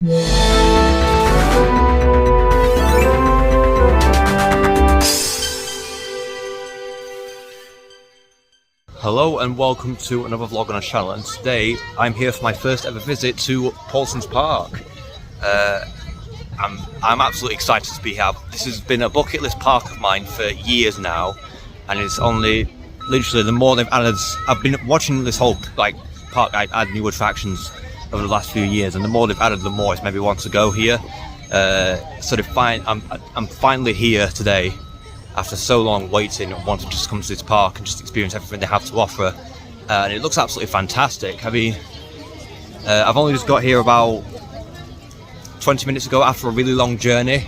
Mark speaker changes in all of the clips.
Speaker 1: Hello and welcome to another vlog on our channel, and today I'm here for my first ever visit to Paultons Park. I'm absolutely excited to be here. This has been a bucket list park of mine for years now, and it's only literally the more they've added. I've been watching this whole park add new attractions over the last few years, and the more they've added, the more it's made me want to go here. I'm finally here today after so long waiting and wanting to just come to this park and just experience everything they have to offer, and it looks absolutely fantastic. I mean, I've only just got here about 20 minutes ago after a really long journey,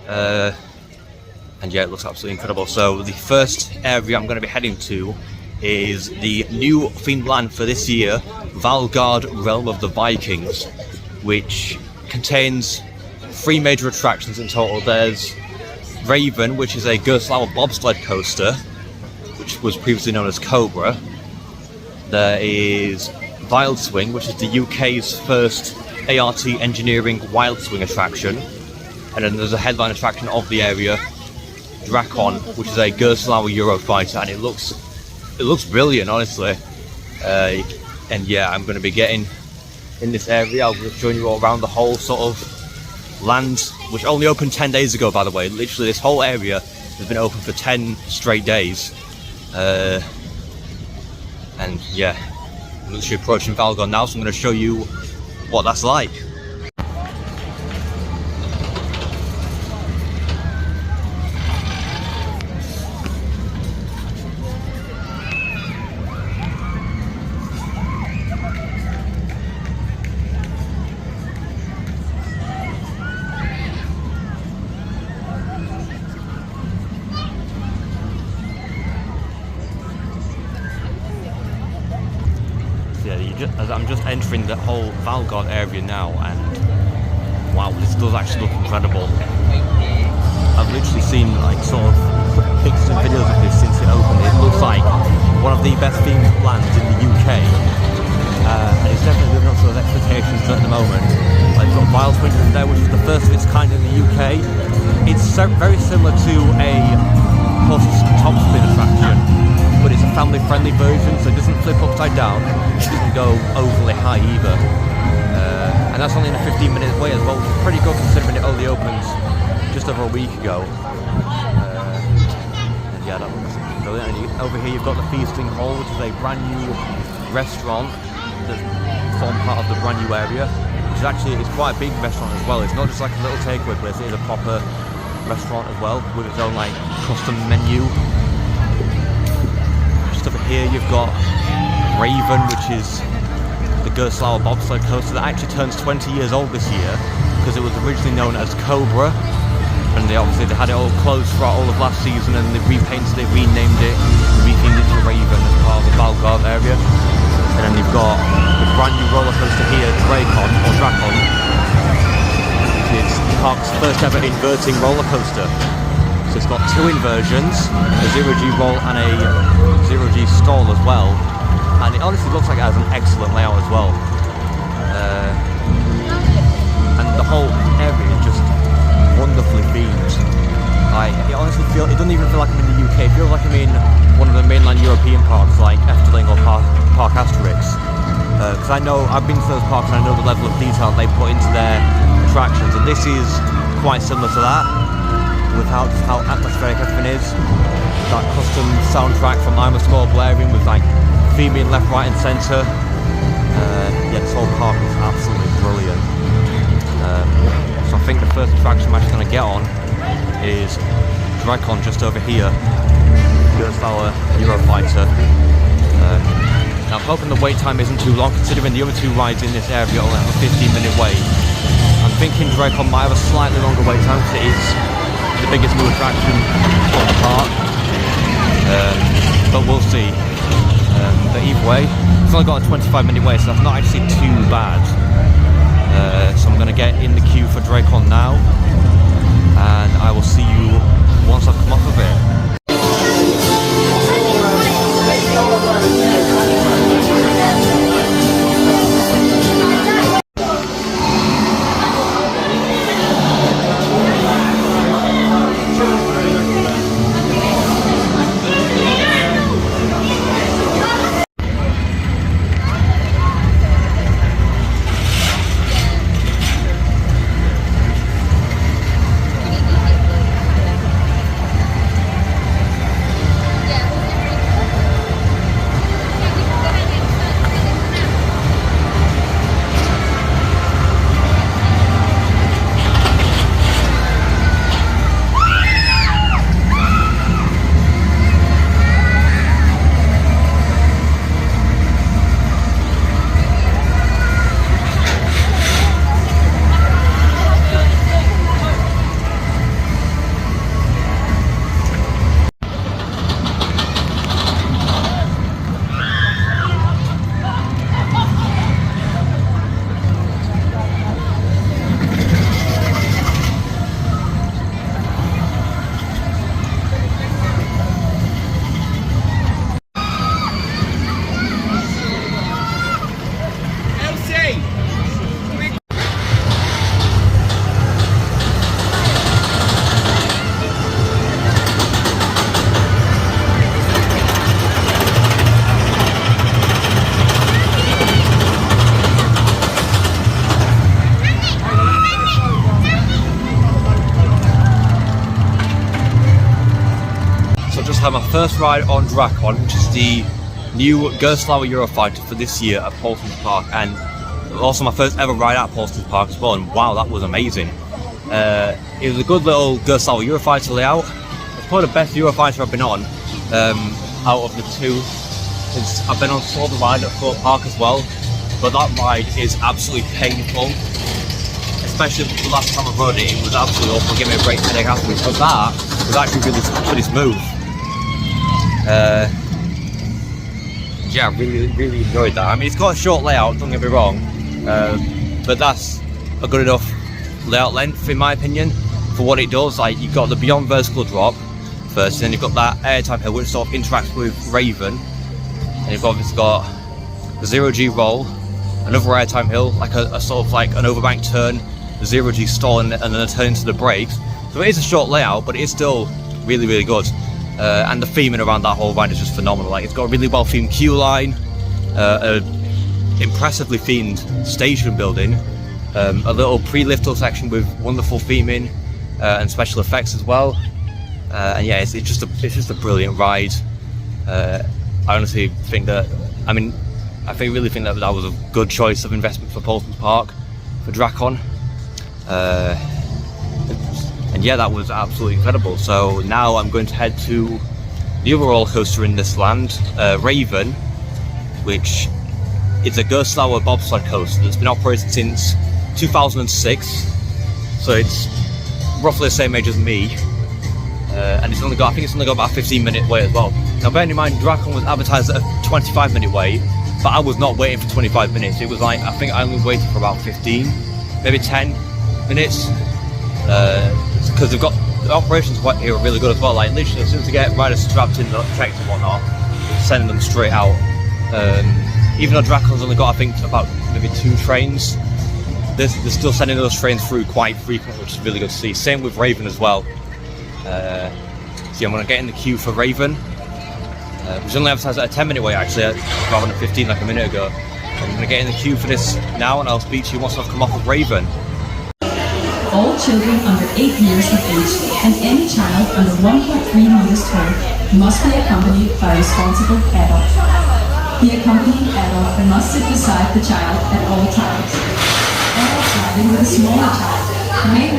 Speaker 1: and yeah, it looks absolutely incredible. So the first area I'm going to be heading to is the new themed land for this year, Valgard Realm of the Vikings, which contains 3 major attractions in total. There's Raven, which is a Ghostly bobsled coaster, which was previously known as Cobra. There is Wild Swing, which is the UK's first ART engineering wild swing attraction. And then there's a headline attraction of the area, Drakon, which is a Ghostly Eurofighter, and it looks brilliant, honestly. And yeah, I'm going to be getting in this area. I'll just join you all around the whole sort of land, which only opened 10 days ago, by the way. Literally this whole area has been open for 10 straight days, and yeah, I'm literally approaching Valgard now, so I'm going to show you what that's like. I'm just entering the whole Valgard area now, and wow, this does actually look incredible. I've literally seen sort of pictures and videos of this since it opened. It looks like one of the best themed lands in the UK, and it's definitely living up to those expectations at the moment. I've got Wild Swing there, which is the first of its kind in the UK. It's very similar to a top spin attraction, but it's a family-friendly version, so it doesn't flip upside down, it doesn't go overly high either. And that's only in a 15-minute wait as well, which is pretty good considering it only opened just over a week ago. And yeah, that looks brilliant. And over here you've got the Feasting Hall, which is a brand new restaurant that forms part of the brand new area, which is actually quite a big restaurant as well. It's not just like a little takeaway place, it is a proper restaurant as well, with its own custom menu. Over here you've got Raven, which is the Ghostly bobsled coaster that actually turns 20 years old this year, because it was originally known as Cobra, and they had it all closed throughout all of last season, and they repainted it, renamed it, rethemed it to Raven as part of the Valgard area. And then you've got the brand new roller coaster here, Drakon, which is the park's first ever inverting roller coaster. So it's got 2 inversions, a 0G roll and a 0G stall as well, and it honestly looks like it has an excellent layout as well. And the whole area is just wonderfully themed. It doesn't even feel like I'm in the UK. It feels like I'm in one of the mainland European parks like Efteling or Park Asterix. Because I've been to those parks and I know the level of detail they put into their attractions, and this is quite similar to that, with how atmospheric everything is. That custom soundtrack from I'm a Small Blairing with theming left, right and centre. Yeah, this whole park is absolutely brilliant. So I think the first attraction I'm actually going to get on is Drakon, just over here. Ghostly Eurofighter. Now I'm hoping the wait time isn't too long, considering the other 2 rides in this area only have a 15-minute wait. I'm thinking Drakon might have a slightly longer wait time because it is the biggest new attraction of the park, but we'll see. But either way, it's only got a 25-minute wait, so that's not actually too bad. So I'm going to get in the queue for Drakon now, and I will see you once I've come off of it. had my first ride on Drakon, which is the new Ghostly Manor Eurofighter for this year at Paultons Park, and also my first ever ride at Paultons Park as well, and wow, that was amazing. It was a good little Ghostly Manor Eurofighter layout. It's probably the best Eurofighter I've been on out of the two. I've been on the ride at Thorpe Park as well, but that ride is absolutely painful. Especially the last time I rode it, it was absolutely awful. Give me a great headache afterwards. But that was actually really smooth. Yeah, I really enjoyed that. I mean, it's got a short layout, don't get me wrong, but that's a good enough layout length in my opinion for what it does. Like, you've got the beyond vertical drop first, and then you've got that airtime hill which sort of interacts with Raven, and you've obviously got the 0G roll, another airtime hill, like a sort of like an overbank turn, the 0G stall, and then a turn into the brakes. So it is a short layout, but it's still really good. And the theming around that whole ride is just phenomenal. Like, it's got a really well themed queue line, an impressively themed station building, a little pre-lift-up section with wonderful theming and special effects as well. And yeah, it's just a brilliant ride. I honestly think that, I really think that was a good choice of investment for Paultons Park for Drakon. And yeah, that was absolutely incredible. So now I'm going to head to the other roller coaster in this land, Raven, which is a Ghostly Manor bobsled coaster that's been operated since 2006. So it's roughly the same age as me, and it's only got, I think it's only got about a 15-minute wait as well. Now, bearing in mind, Drakon was advertised at a 25-minute wait, but I was not waiting for 25 minutes. It was like, I think I only waited for about 15, maybe 10 minutes. Because they've got the operations here are really good as well. Like, literally as soon as they get riders strapped in, checked and whatnot, sending them straight out. Even though Drakon's only got, I think, about maybe 2 trains, they're still sending those trains through quite frequently, which is really good to see. Same with Raven as well. So yeah, I'm going to get in the queue for Raven, which is only advertised at a 10-minute wait actually, rather than 15 like a minute ago. So I'm going to get in the queue for this now, and I'll speak to you once I've come off of Raven.
Speaker 2: All children under 8 years of age and any child under 1.3 meters tall must be accompanied by a responsible adult. The accompanying adult must sit beside the child at all times. Adults riding with a smaller child may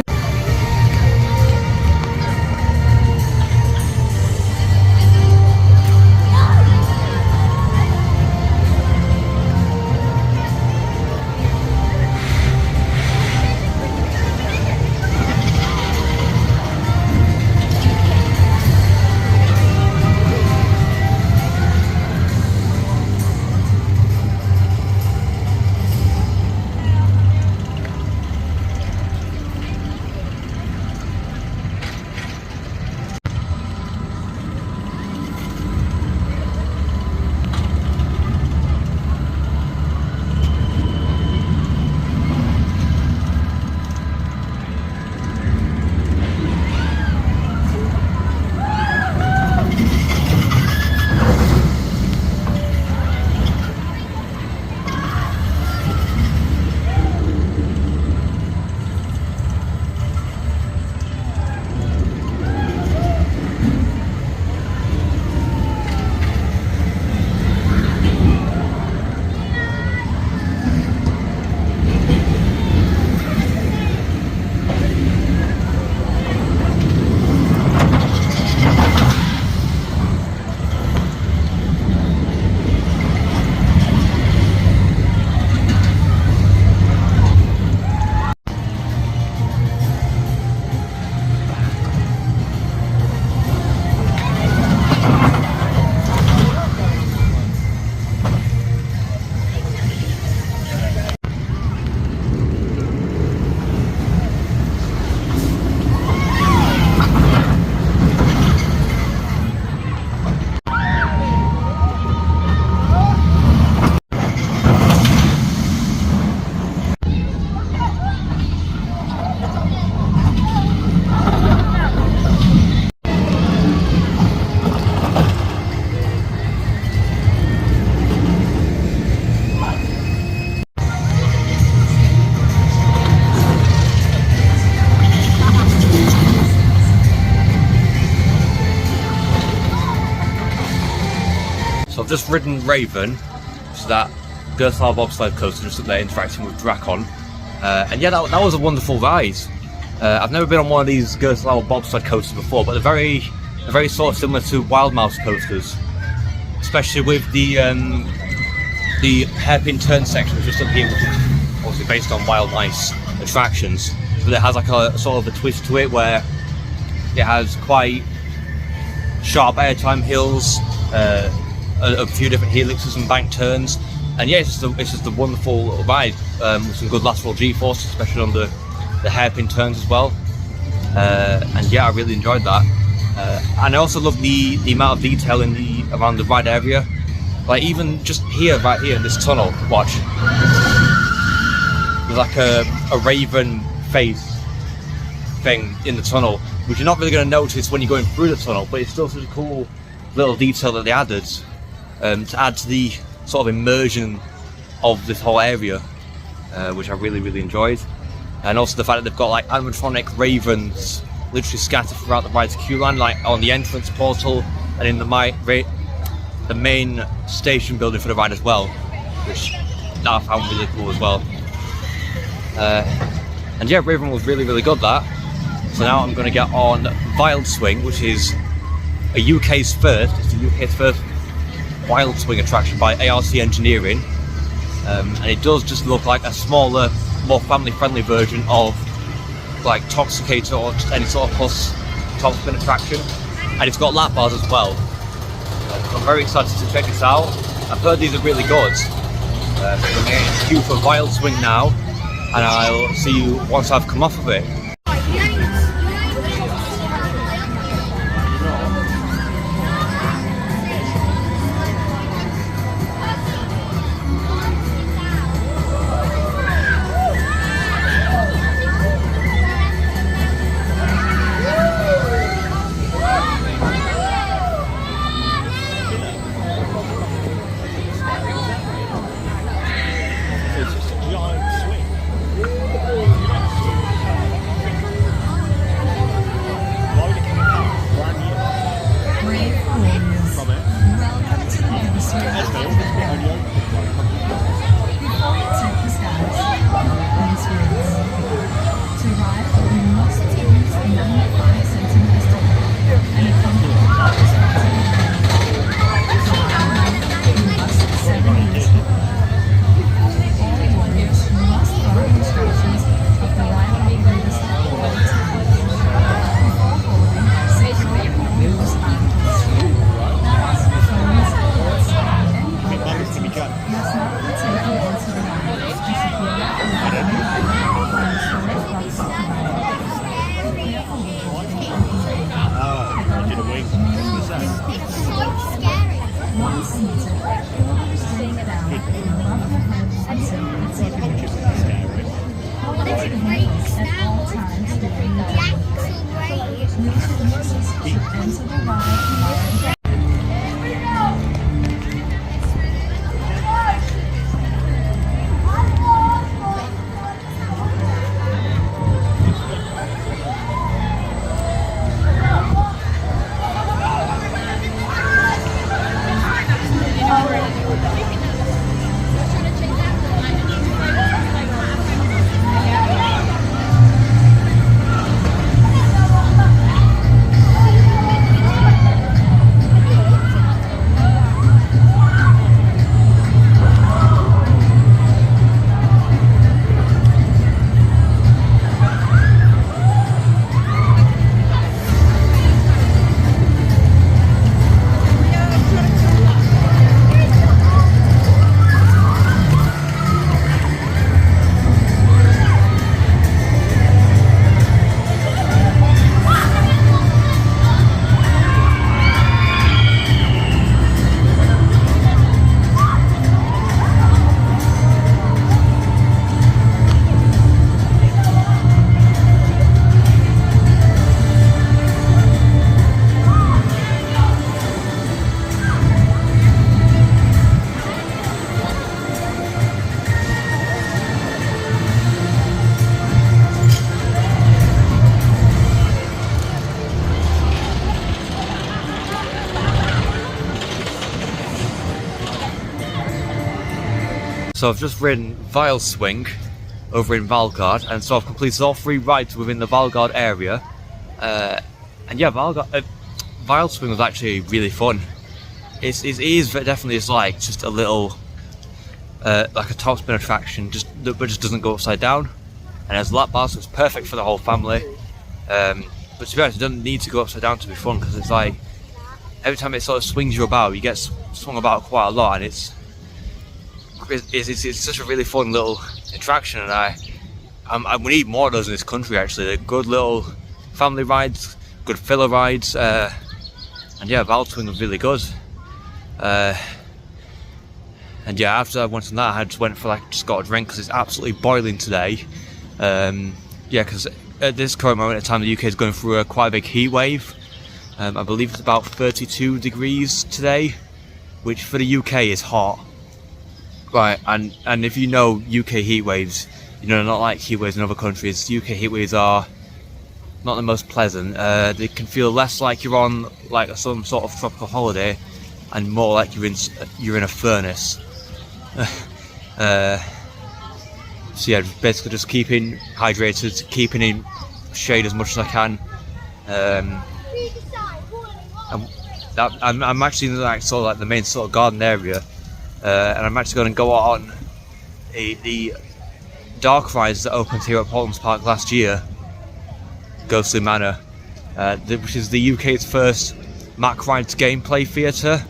Speaker 1: just ridden Raven, so that Ghostly Manor bobsled coaster just up there interacting with Drakon. And yeah, that was a wonderful ride. I've never been on one of these Ghostly Manor bobsled coasters before, but they're very sort of similar to Wild Mouse coasters, especially with the hairpin turn section just up here, which is obviously based on Wild Mice attractions. But it has like a sort of a twist to it where it has quite sharp airtime hills, a few different helixes and bank turns, and yeah, it's just a wonderful little ride with some good lateral G-force, especially on the hairpin turns as well. And yeah, I really enjoyed that. And I also love the amount of detail around the ride area. Like even just here, right here in this tunnel, watch. There's like a raven face thing in the tunnel, which you're not really going to notice when you're going through the tunnel, but it's still such a cool little detail that they added to add to the sort of immersion of this whole area, which I really enjoyed. And also the fact that they've got like animatronic ravens literally scattered throughout the ride's queue line, like on the entrance portal and in the main station building for the ride as well, which I found really cool as well. And yeah, Raven was really good that. So now I'm going to get on Wild Swing, which is a UK's first. It's the UK's first Wild Swing attraction by ARC Engineering, and it does just look like a smaller, more family-friendly version of like Toxicator or just any sort of plus top spin attraction, and it's got lap bars as well. So I'm very excited to check this out. I've heard these are really good. I'm getting queue for Wild Swing now, and I'll see you once I've come off of it. So I've just ridden Vile Swing over in Valgard, and so I've completed all 3 rides within the Valgard area. And yeah, Vile Swing was actually really fun. It is definitely like just a little like a topspin attraction, but just doesn't go upside down, and has lap bars, so it's perfect for the whole family. But to be honest, it doesn't need to go upside down to be fun, because it's like every time it sort of swings you about, you get swung about quite a lot, and it's such a really fun little attraction. And we need more of those in this country. Actually, they're good little family rides, good filler rides, and yeah, Vile Swing was really good. And yeah, after I went on that, I just went for just got a drink, because it's absolutely boiling today. Yeah, because at this current moment in time, the UK is going through quite a big heat wave. I believe it's about 32 degrees today, which for the UK is hot. Right, and if you know UK heat waves, you know, not like heat waves in other countries. UK heat waves are not the most pleasant. They can feel less like you're on like some sort of tropical holiday, and more like you're in a furnace. So yeah, basically just keeping hydrated, keeping in shade as much as I can. I'm actually in the main sort of garden area, and I'm actually going to go on the dark rides that opened here at Paultons Park last year, Ghostly Manor, which is the UK's first Mac Rides gameplay theatre.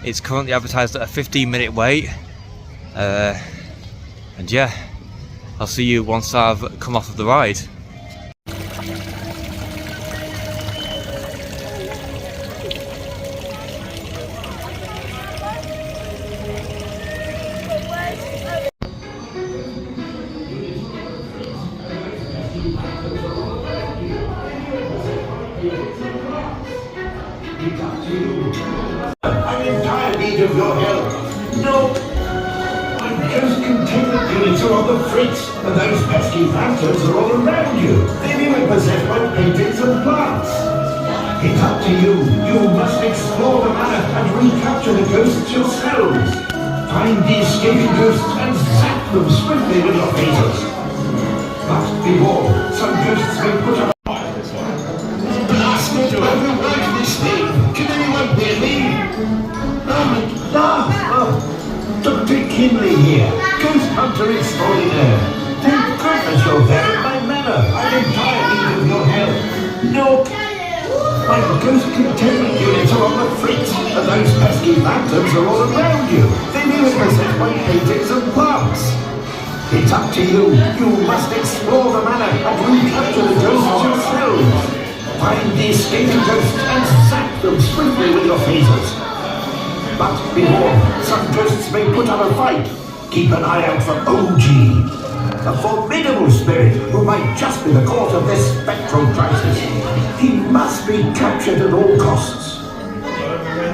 Speaker 1: It's currently advertised at a 15-minute wait, and yeah, I'll see you once I've come off of the ride.
Speaker 3: I'm in dire need of your help. No! My ghost containment units are on the fritz, and those pesky phantoms are all around you. They've even possessed my paintings and plants. It's up to you. You must explore the manor and recapture the ghosts yourselves. Find the escaping ghosts and zap them swiftly with your phasers. But be warned, some ghosts may put up. Blasted overwork this thing! Can anyone hear me? Dr. Kinley here, Ghost Hunter Extraordinaire. Thank goodness you're there at my manor. I'm in dire need of your help. No, my ghost containment units are on the fritz, and those pesky phantoms are all around you. They've even possessed my paintings and plants. It's up to you. You must explore the manor and recapture the ghosts yourselves. Find the escaping ghosts and zap them swiftly with your phasers. But be warned, some ghosts may put up a fight. Keep an eye out for OG, a formidable spirit who might just be the cause of this spectral crisis. He must be captured at all costs.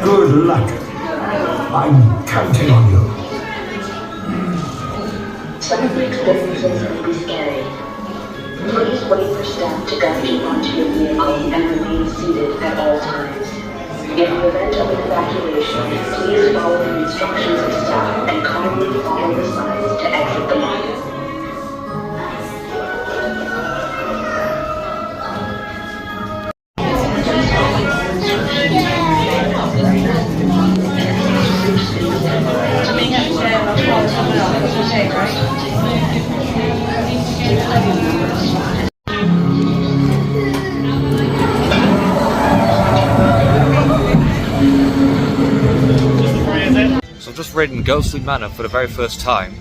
Speaker 3: Good luck. I'm counting on you.
Speaker 4: Some of the experiences can be scary. Please wait for staff to guide you onto your vehicle and remain seated at all times. In the event of an evacuation, please follow the instructions of staff and calmly follow the signs to exit the line.
Speaker 1: So I've just ridden Ghostly Manor for the very first time,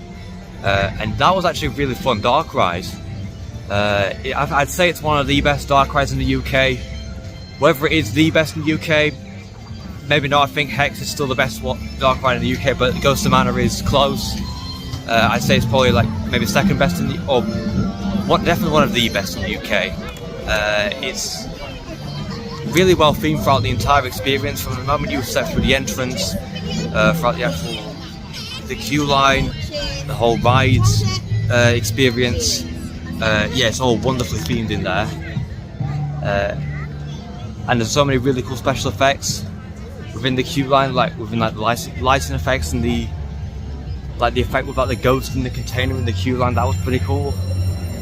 Speaker 1: and that was actually a really fun dark ride. I'd say it's one of the best dark rides in the UK. Whether it is the best in the UK, maybe not. I think Hex is still the best dark ride in the UK, but Ghostly Manor is close. I'd say it's probably like maybe second best in the, or definitely one of the best in the UK. It's really well themed throughout the entire experience, from the moment you step through the entrance, throughout the queue line, the whole rides experience. Yeah, it's all wonderfully themed in there, and there's so many really cool special effects within the queue line, like within the lighting effects and the like the effect with like the ghost in the container in the queue line, that was pretty cool.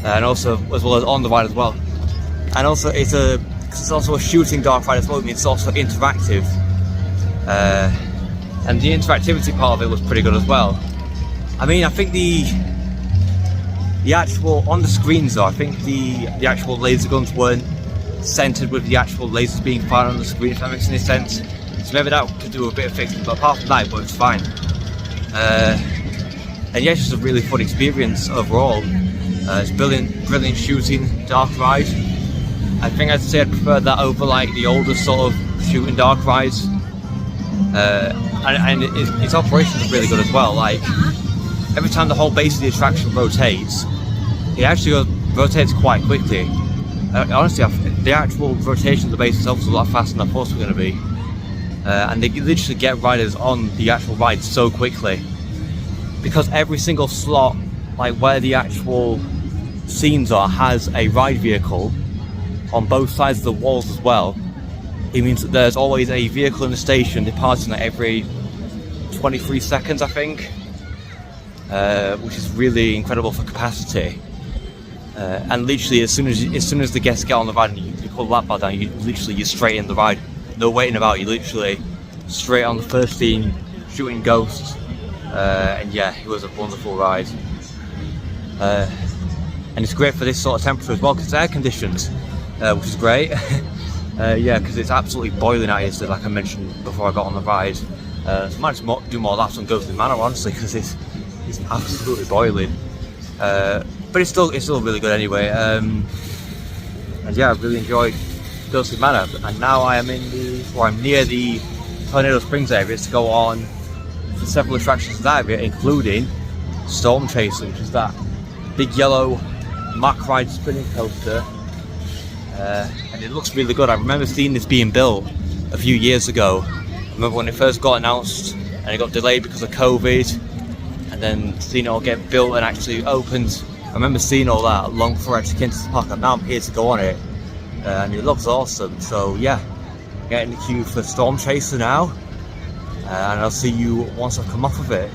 Speaker 1: And also, as well as on the ride as well. And also, it's also a shooting dark ride as well. I mean, it's also interactive. And the interactivity part of it was pretty good as well. I mean, I think the actual, on the screens though, I think the actual laser guns weren't centered with the actual lasers being fired on the screen, if that makes any sense. So maybe that could do a bit of fixing, but apart from that, it works fine. And yeah, it's just a really fun experience overall. It's brilliant shooting dark ride. I think I'd say I'd prefer that over like the older sort of shooting dark rides. And its operations are really good as well. Like every time the whole base of the attraction rotates, it actually rotates quite quickly. Honestly, the actual rotation of the base itself is a lot faster than I thought it was going to be. And they literally get riders on the actual ride so quickly, because every single slot, like where the actual scenes are, has a ride vehicle on both sides of the walls as well. It means that there's always a vehicle in the station departing like every 23 seconds, I think, which is really incredible for capacity. And literally, as soon as the guests get on the ride and you pull the lap bar down, you're straight in the ride. No waiting about. You literally straight on the first scene, shooting ghosts. And yeah, it was a wonderful ride. And it's great for this sort of temperature as well, because it's air conditioned, which is great. Yeah, because it's absolutely boiling out here, so like I mentioned before I got on the ride. So I might just do more laps on Ghostly Manor, honestly, because it's absolutely boiling. But it's still really good anyway. And yeah, I really enjoyed Ghostly Manor. And now I'm near the Tornado Springs area to go on to several attractions in that area, including Storm Chaser, which is that big yellow Mack ride spinning coaster. And it looks really good. I remember seeing this being built a few years ago. I remember when it first got announced and it got delayed because of COVID, and then seeing it all get built and actually opened. I remember seeing all that long before I actually came to the park, and now I'm here to go on it. And it looks awesome. So yeah, getting the queue for Storm Chaser now. And I'll see you once I've come off of it.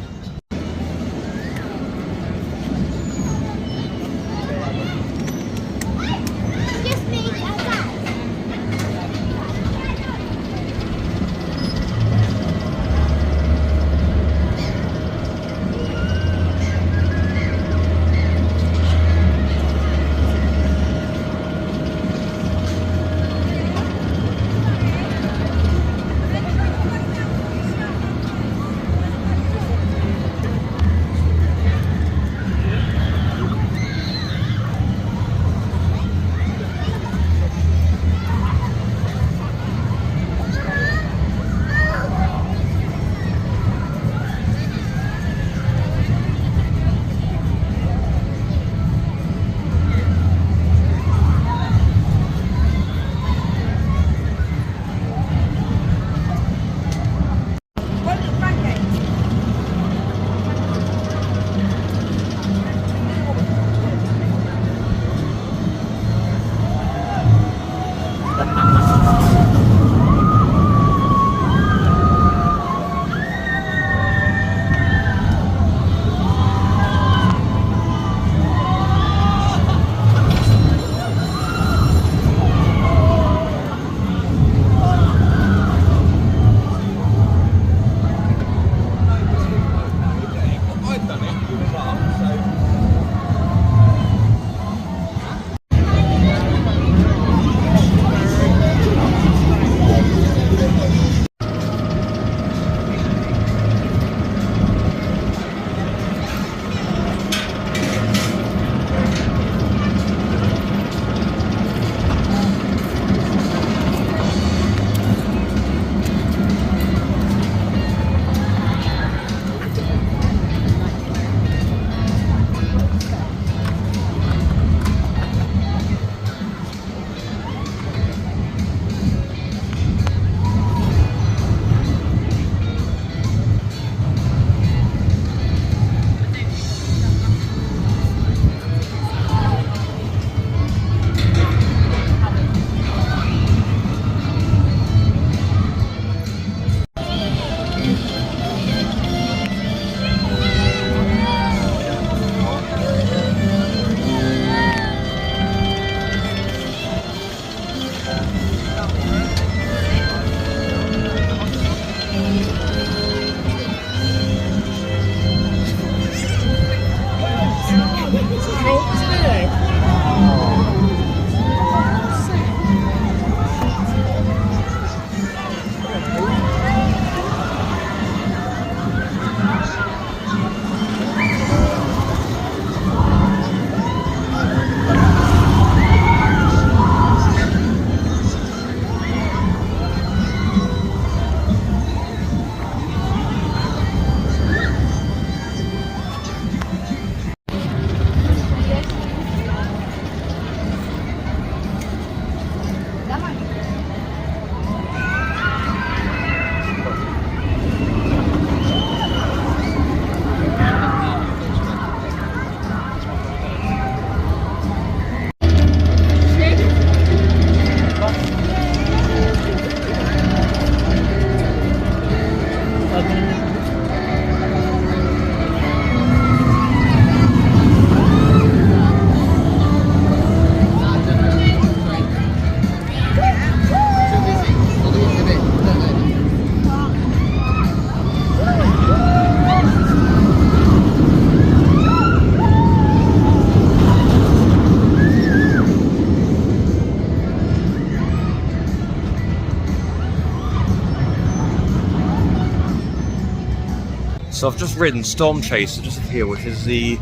Speaker 1: So I've just ridden Storm Chaser just here, which is the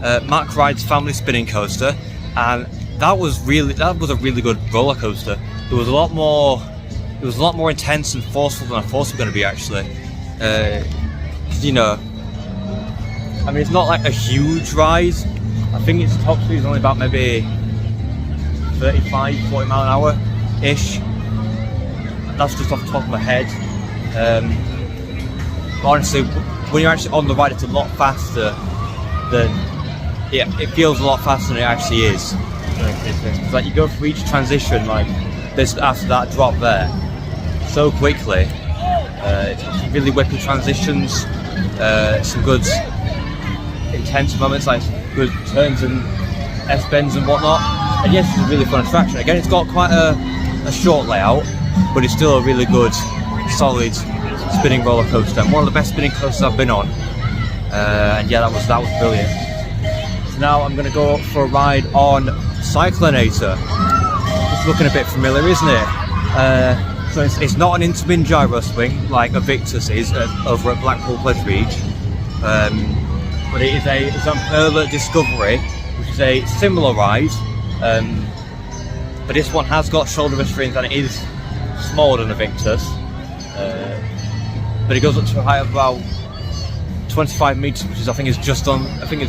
Speaker 1: Mack Rides family spinning coaster, and that was a really good roller coaster. It was a lot more intense and forceful than I thought it was going to be, actually. You know, I mean, it's not like a huge ride. I think its top speed is only about maybe 35-40 mile an hour ish. That's just off the top of my head. But honestly, when you're actually on the ride, it's a lot faster than, yeah, it feels a lot faster than it actually is. It's like you go through each transition, like this after that drop there, so quickly. It's got some really whippy transitions, some good intense moments, like good turns and S-bends and whatnot. And yes, it's a really fun attraction. Again, it's got quite a short layout, but it's still a really good, solid spinning roller coaster, and one of the best spinning coasters I've been on. And yeah, that was brilliant. So now I'm going to go for a ride on Cyclonator. It's looking a bit familiar, isn't it? So it's not an in-spin gyro swing like a Victus is over at Blackpool Pleasure Beach, but it's on Perla Discovery, which is a similar ride, but this one has got shoulder restraints and it is smaller than a Victus, but it goes up to a height of about 25 meters, which is I think it's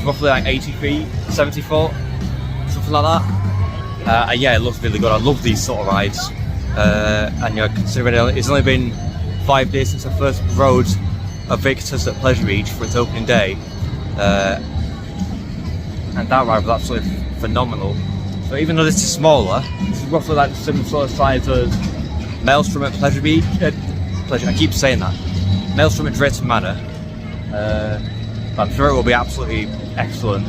Speaker 1: roughly like 80 feet, 70 foot, something like that. And yeah, it looks really good. I love these sort of rides. And you know, considering it's only been 5 days since I first rode a Victus at Pleasure Beach for its opening day, and that ride was absolutely phenomenal. So even though this is smaller, this is roughly like the same sort of size as Maelstrom at Pleasure Beach. I keep saying that. Maelstrom at Drayton Manor. I'm sure it will be absolutely excellent.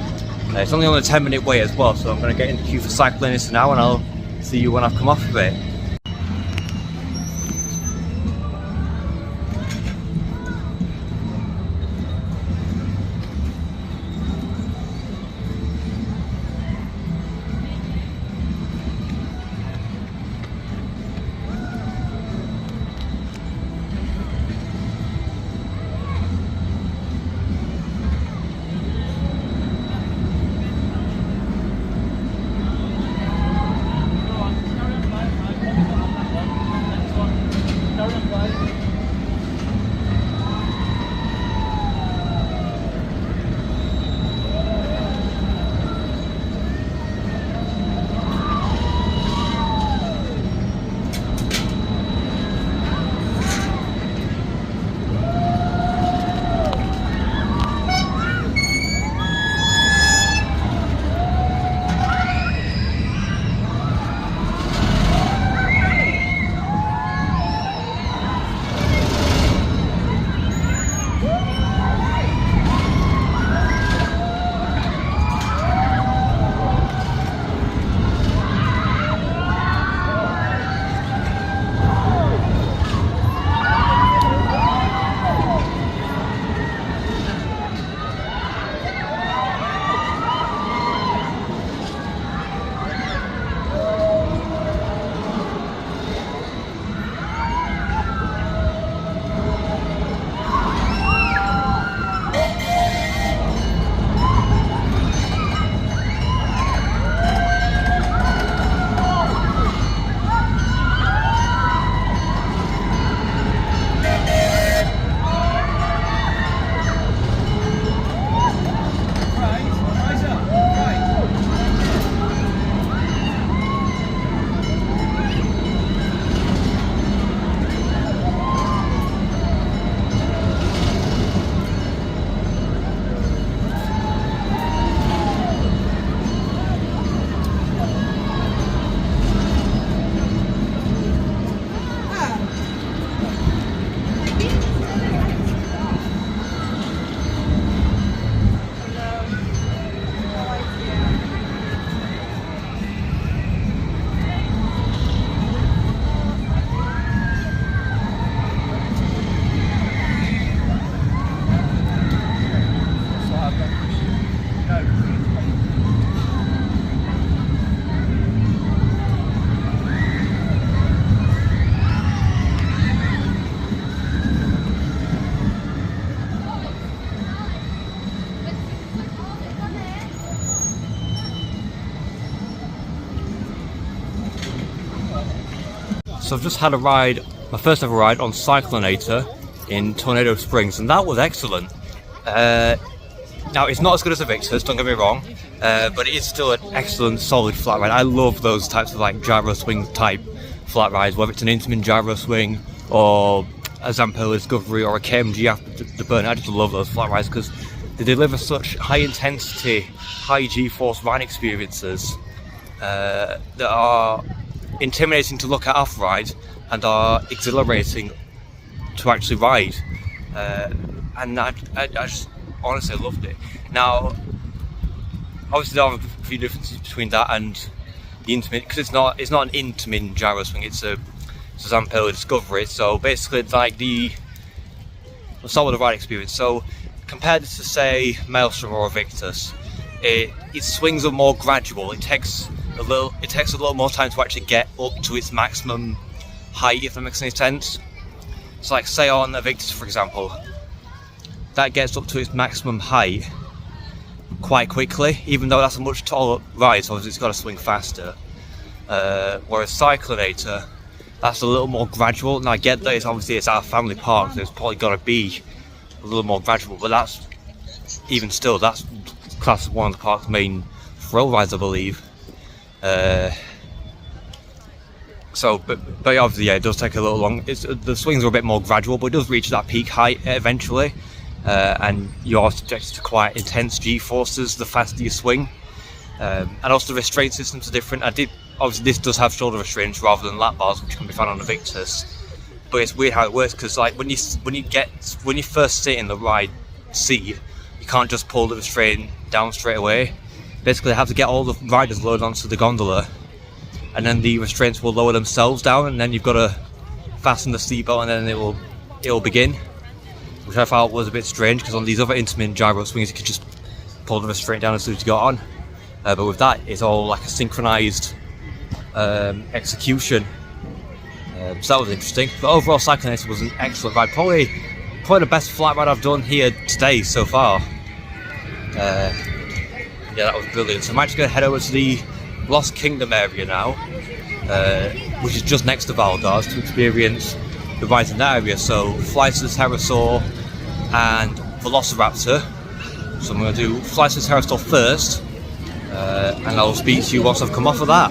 Speaker 1: It's only on a 10-minute wait as well, so I'm going to get in the queue for Cyclonator now, and I'll see you when I've come off of it. So I've just had a ride, my first ever ride on Cyclonator in Tornado Springs, and that was excellent. Now it's not as good as the Victus, don't get me wrong, but it is still an excellent, solid flat ride. I love those types of like gyro swing type flat rides, whether it's an Intamin gyro swing or a Zamperla Discovery or a KMG after the burn. I just love those flat rides because they deliver such high intensity, high G-force ride experiences that are intimidating to look at off ride and are exhilarating to actually ride. And I just honestly loved it. Now, obviously there are a few differences between that and the Intamin, because it's not an Intamin gyro swing, it's a Zamperla Discovery. So basically it's like we'll start with the ride experience. So compared to say Maelstrom or a Victus, it swings are more gradual. It takes a little more time to actually get up to its maximum height, if that makes any sense. So like say on a Victus for example, that gets up to its maximum height quite quickly, even though that's a much taller ride, so it's got to swing faster. Whereas Cyclonator, that's a little more gradual. And I get that it's our family park, so it's probably got to be a little more gradual, but that's even still, that's classed as one of the park's main thrill rides, I believe. So, but obviously, yeah, it does take a little long. The swings are a bit more gradual, but it does reach that peak height eventually. And you are subjected to quite intense G-forces the faster you swing. And also the restraint systems are different. Obviously this does have shoulder restraints rather than lap bars, which can be found on the Victus. But it's weird how it works, because like when you first sit in the ride seat, you can't just pull the restraint down straight away. Basically, they have to get all the riders loaded onto the gondola, and then the restraints will lower themselves down, and then you've got to fasten the seatbelt, and then it will begin. Which I thought was a bit strange, because on these other Intamin gyro swings you could just pull the restraint down as soon as you got on. But with that, it's all like a synchronized execution. So that was interesting. But overall, Cyclonator was an excellent ride. Probably the best flat ride I've done here today so far. Yeah, that was brilliant. So I'm actually going to head over to the Lost Kingdom area now, which is just next to Valgard, to experience the rides in that area. So Flight to the Pterosaur and Velociraptor. So I'm going to do Flight to the Pterosaur first, and I'll speak to you once I've come off of that.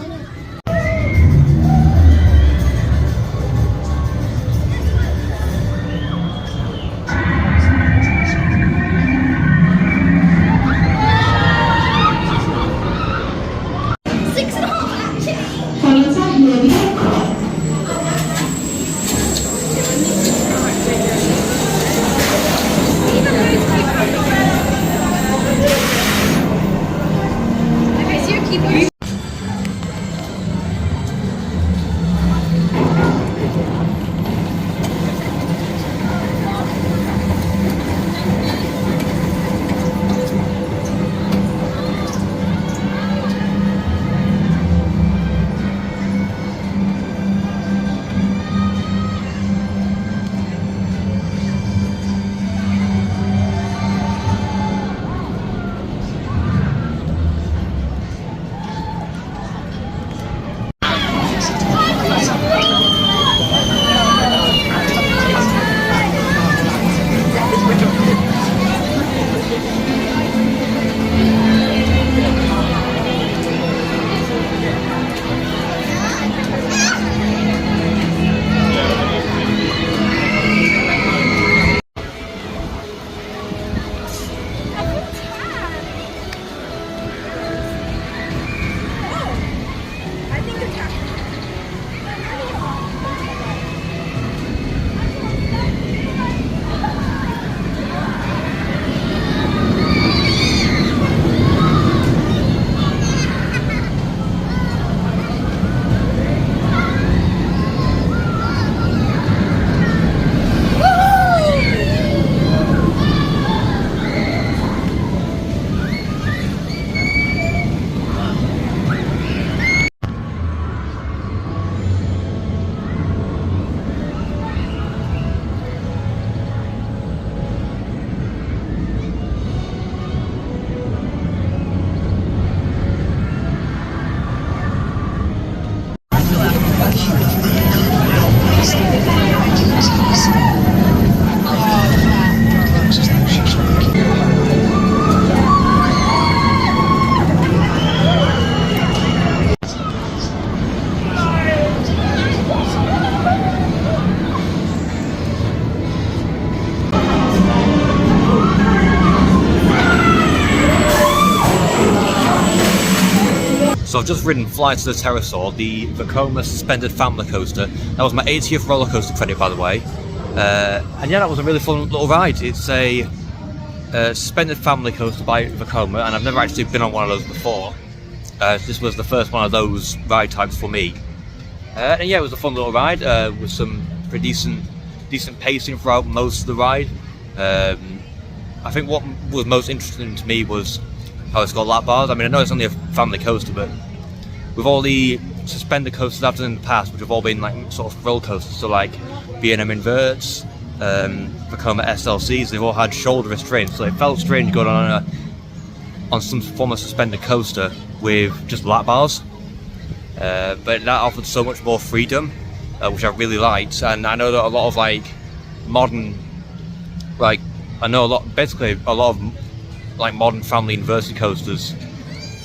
Speaker 1: So I've just ridden Flight of the Pterosaur, the Vekoma suspended family coaster. That was my 80th roller coaster credit, by the way. And yeah, that was a really fun little ride. It's a suspended family coaster by Vekoma, and I've never actually been on one of those before. This was the first one of those ride types for me. And yeah, it was a fun little ride with some pretty decent pacing throughout most of the ride. I think what was most interesting to me was how it's got lap bars. I mean, I know it's only a family coaster, but with all the suspended coasters I've done in the past, which have all been like sort of thrill coasters, so like B&M Inverts, Vekoma SLCs, they've all had shoulder restraints, so it felt strange going on some form of suspended coaster with just lap bars. But that offered so much more freedom, which I really liked. And I know that a lot of like modern, like a lot of like modern family inverted coasters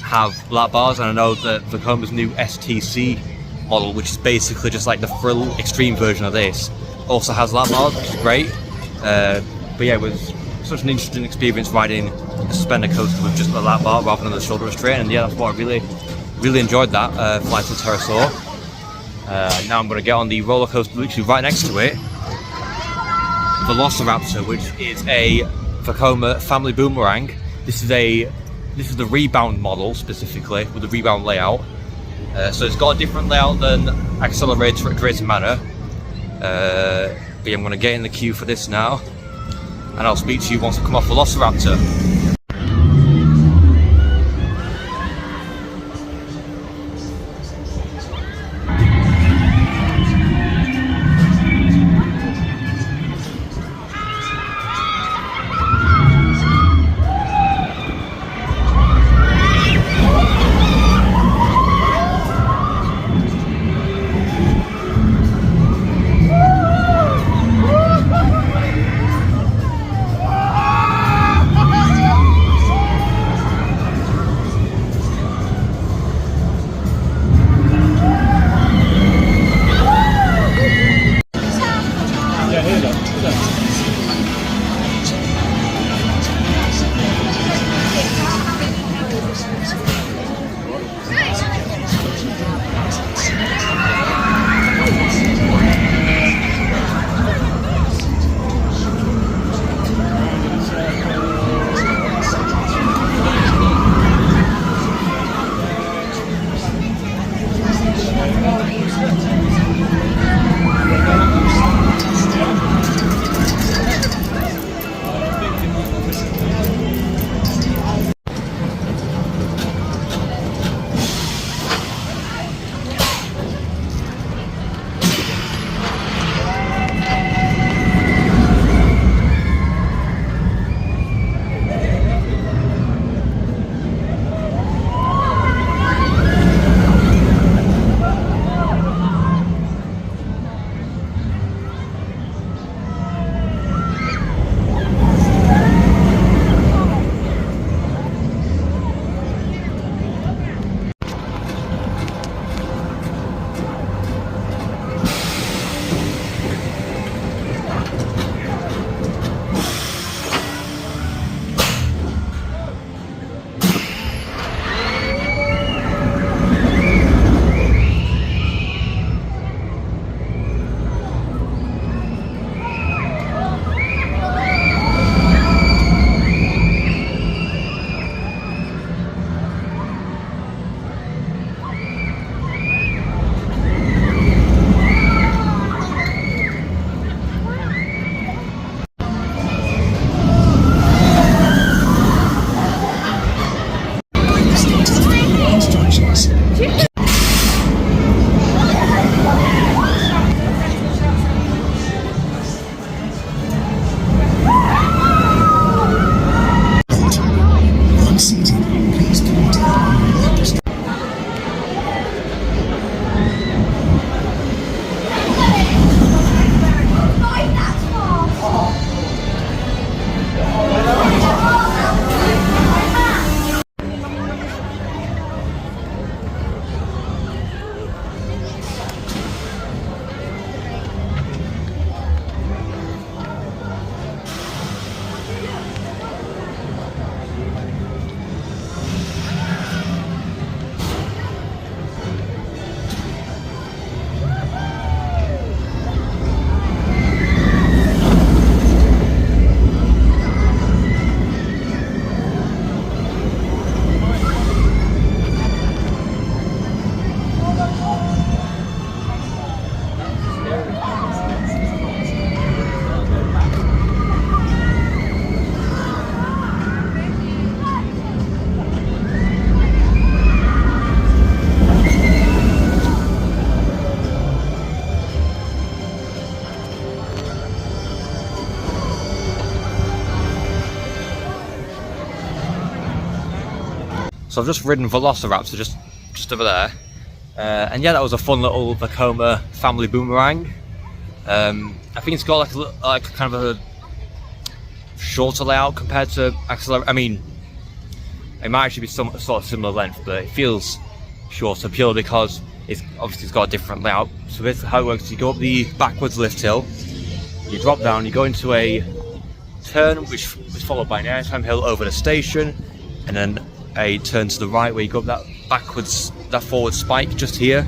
Speaker 1: have lap bars, and I know that Vekoma's new STC model, which is basically just like the Thrill Extreme version of this, also has lap bars, which is great. But yeah, it was such an interesting experience riding a suspended coaster with just a lap bar rather than the shoulder restraint, and yeah, that's what I really enjoyed that Flight of the Pterosaur. Now I'm going to get on the roller coaster literally right next to it, Velociraptor, which is a Vekoma family boomerang. This is the rebound model specifically, with the rebound layout. So it's got a different layout than Accelerator at Ghostly Manor. But yeah, I'm going to get in the queue for this now, and I'll speak to you once I come off Velociraptor. So I've just ridden Velociraptor just over there, and yeah, that was a fun little Vekoma family boomerang. I think it's got like kind of a shorter layout compared to Accelerator. I mean, it might actually be some sort of similar length, but it feels shorter purely because it's got a different layout. So basically how it works is you go up the backwards lift hill, you drop down, you go into a turn which is followed by an airtime hill over the station, and then a turn to the right where you go up that forward spike just here,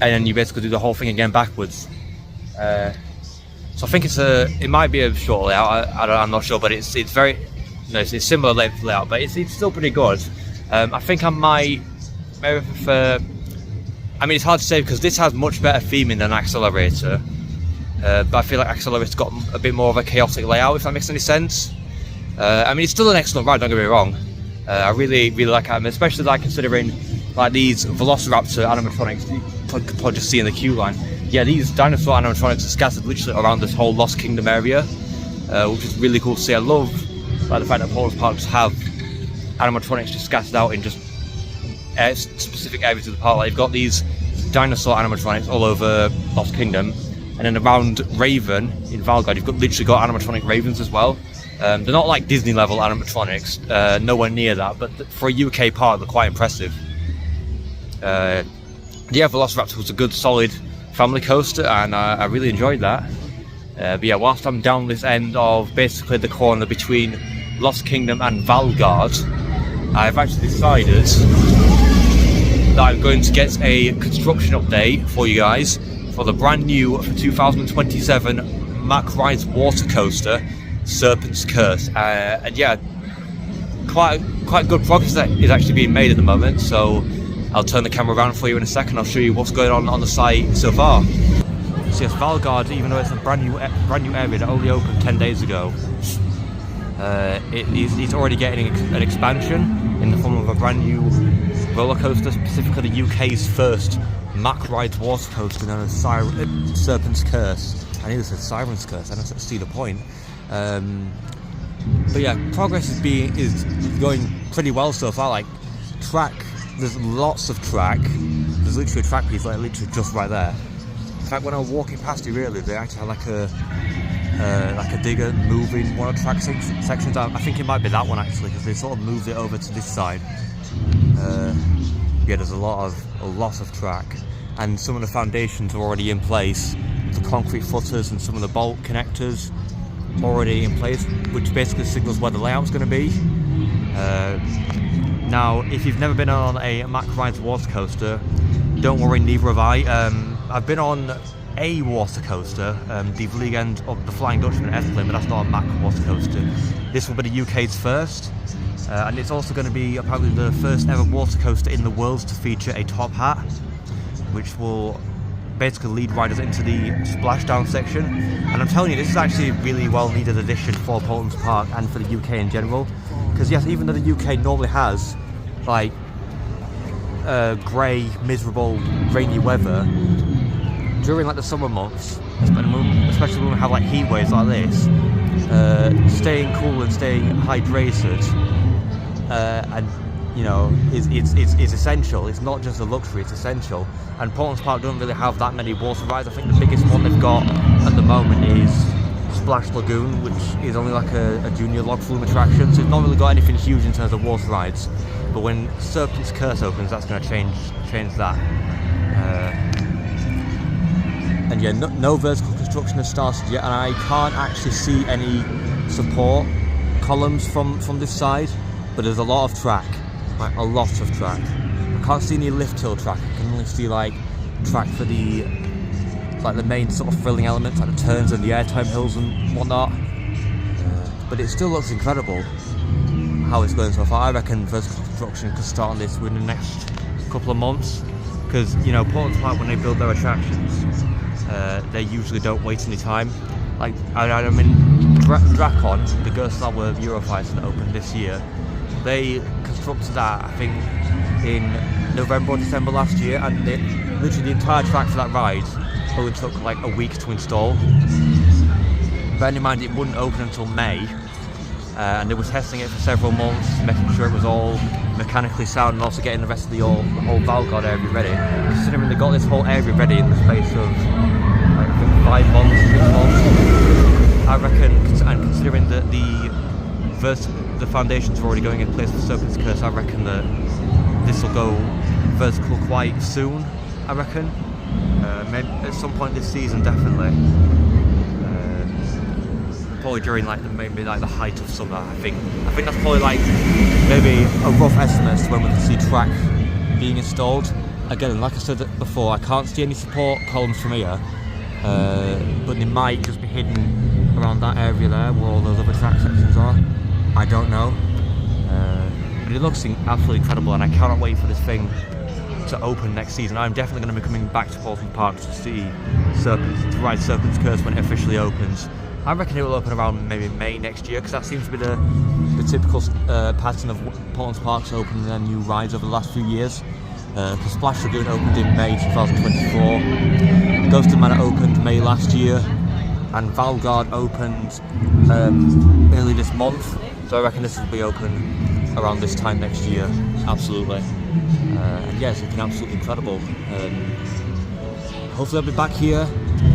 Speaker 1: and then you basically do the whole thing again backwards. So I think it might be a short layout. I'm not sure, but it's very, it's similar length layout, but it's still pretty good. I think I might maybe prefer. I mean, it's hard to say because this has much better theming than Accelerator, but I feel like Accelerator's got a bit more of a chaotic layout, if that makes any sense. I mean, it's still an excellent ride, don't get me wrong. I really like it, especially like considering like these Velociraptor animatronics. You can probably just see in the queue line. Yeah, these dinosaur animatronics are scattered literally around this whole Lost Kingdom area, which is really cool to see. I love like the fact that Paultons Park just have animatronics just scattered out in just specific areas of the park. Like you've got these dinosaur animatronics all over Lost Kingdom, and then around Raven in Valgard, you've literally got animatronic ravens as well. They're not like Disney level animatronics, nowhere near that, but for a UK park, they're quite impressive. Yeah, Velociraptor was a good, solid family coaster, and I really enjoyed that. But yeah, whilst I'm down this end of basically the corner between Lost Kingdom and Valgard, I've actually decided that I'm going to get a construction update for you guys for the brand new 2027 Mack Rides water coaster, Serpent's Curse. And yeah, quite good progress that is actually being made at the moment, so I'll turn the camera around for you in a second. I'll show you what's going on the site so far. So yes, Valgard, even though it's a brand new area that only opened 10 days ago, it's already getting an expansion in the form of a brand new roller coaster, specifically the UK's first Mack Rides water coaster known as Serpent's Curse. I nearly said Siren's Curse, I don't see the point. But yeah, progress is going pretty well so far. Like there's lots of track. There's literally a track piece like literally just right there. In fact, when I was walking past it, really, they actually had like a digger moving one of the track sections. I think it might be that one actually, because they sort of moved it over to this side. Yeah, there's a lot of track, and some of the foundations are already in place. The concrete footers and some of the bolt connectors already in place, which basically signals where the layout's going to be. Now, if you've never been on a Mack Rides water coaster, don't worry, neither have I. I've been on a water coaster, the Vliegend of the Flying Dutchman at Efteling, but that's not a Mack water coaster. This will be the UK's first, and it's also going to be apparently the first ever water coaster in the world to feature a top hat, which will basically lead riders into the splashdown section. And I'm telling you, this is actually a really well needed addition for Paultons Park and for the UK in general, because yes, even though the UK normally has like grey, miserable, rainy weather, during like the summer months, especially when we have like heat waves like this, staying cool and staying hydrated and it's essential. It's not just a luxury, it's essential. And Paultons Park don't really have that many water rides. I think the biggest one they've got at the moment is Splash Lagoon, which is only like a junior log flume attraction, so it's not really got anything huge in terms of water rides. But when Serpent's Curse opens, that's going to change that. And yeah, no vertical construction has started yet, and I can't actually see any support columns from this side, but there's a lot of track, like a lot of track. I can't see any lift hill track. I can only see like track for the main sort of thrilling elements, like the turns and the airtime hills and whatnot. But it still looks incredible how it's going so far. I reckon vertical construction could start on this within the next couple of months, because Paultons Park, when they build their attractions, they usually don't waste any time. Like I mean, Drakon, the Ghostly Manor Eurofighter that opened this year, they constructed that I think in November or December last year, and literally the entire track for that ride only took like a week to install. Bearing in mind it wouldn't open until May, and they were testing it for several months, making sure it was all mechanically sound, and also getting the rest of the whole Valgard area ready. Considering they got this whole area ready in the space of like, I think 5 months, 6 months, I reckon, and considering that the foundations are already going in place for Serpent's Curse, I reckon that this will go vertical quite soon. I reckon, maybe at some point this season, definitely. Probably during like maybe the height of summer. I think that's probably like maybe a rough estimate as to when we can see track being installed. Again, like I said before, I can't see any support columns from here, but they might just be hidden around that area there where all those other track sections are. I don't know, but it looks absolutely incredible, and I cannot wait for this thing to open next season. I'm definitely going to be coming back to Paultons Park to see to ride Serpent's Curse when it officially opens. I reckon it will open around maybe May next year, because that seems to be the typical pattern of Paultons Park's opening their new rides over the last few years. Because Splash Lagoon opened in May 2024, Ghostly Manor opened May last year, and Valgard opened early this month. So I reckon this will be open around this time next year, absolutely. And yeah, it's looking absolutely incredible. Hopefully I'll be back here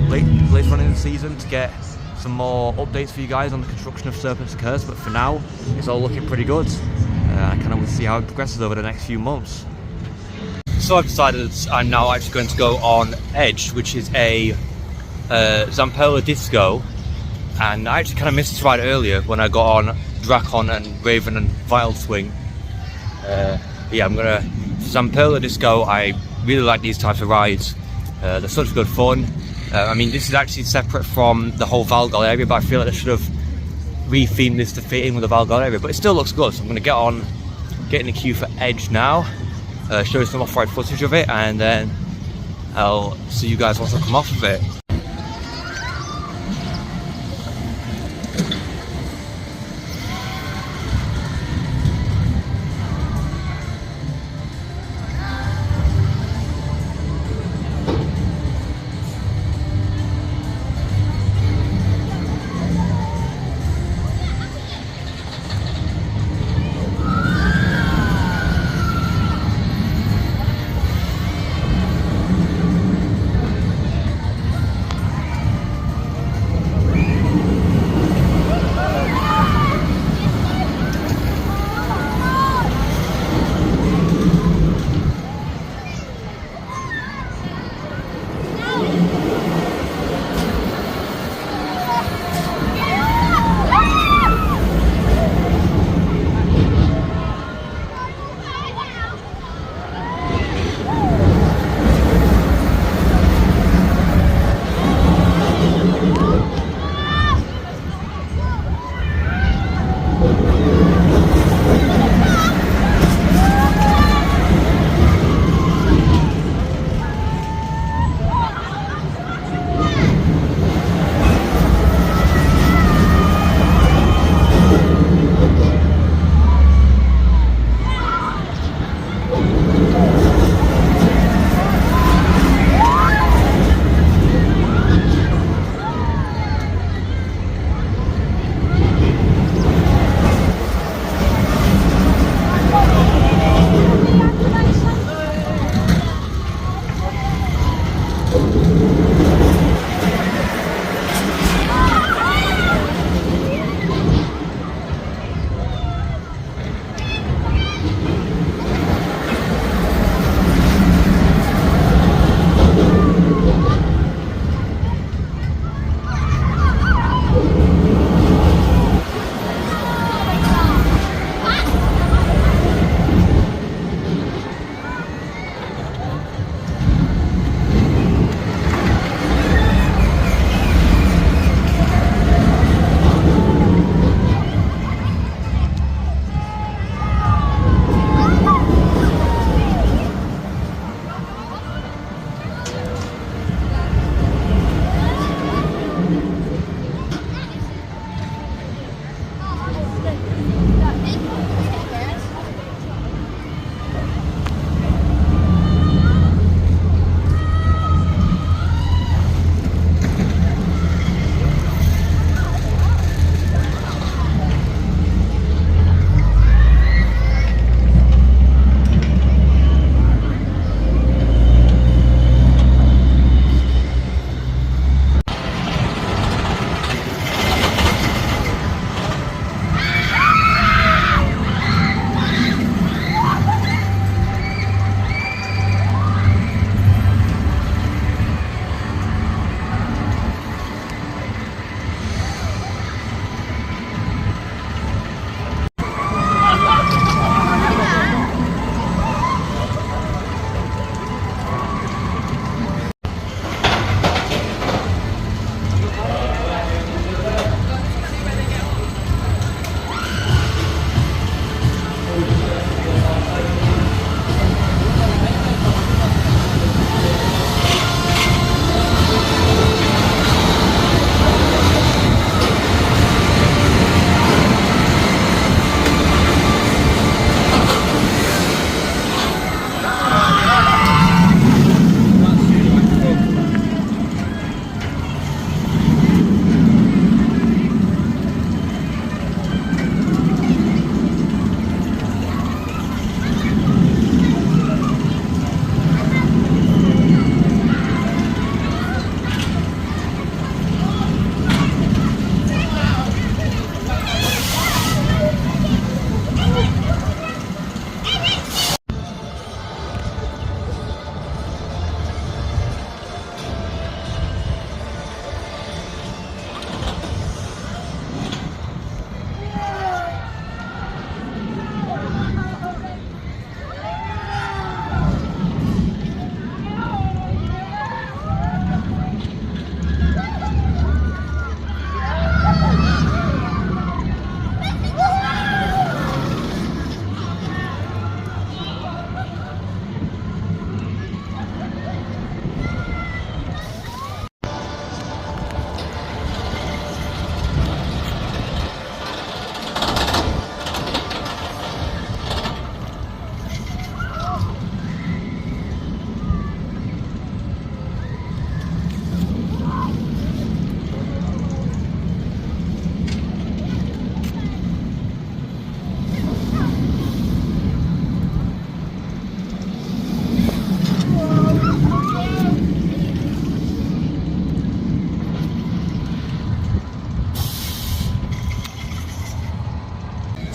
Speaker 1: later on in the season to get some more updates for you guys on the construction of Serpent's Curse, but for now it's all looking pretty good. I kind of want to see how it progresses over the next few months. So I've decided I'm now actually going to go on Edge, which is a Zamperla Disco, and I actually kind of missed this ride earlier when I got on Drakon and Raven and Vile Swing. Yeah, I'm gonna Zamperla Disco. I really like these types of rides. They're such good fun. I mean, this is actually separate from the whole Valgard area, but I feel like I should have rethemed this to fit in with the Valgard area, but it still looks good. So I'm going to get in the queue for Edge now, show you some off-ride footage of it, and then I'll see you guys once I come off of it.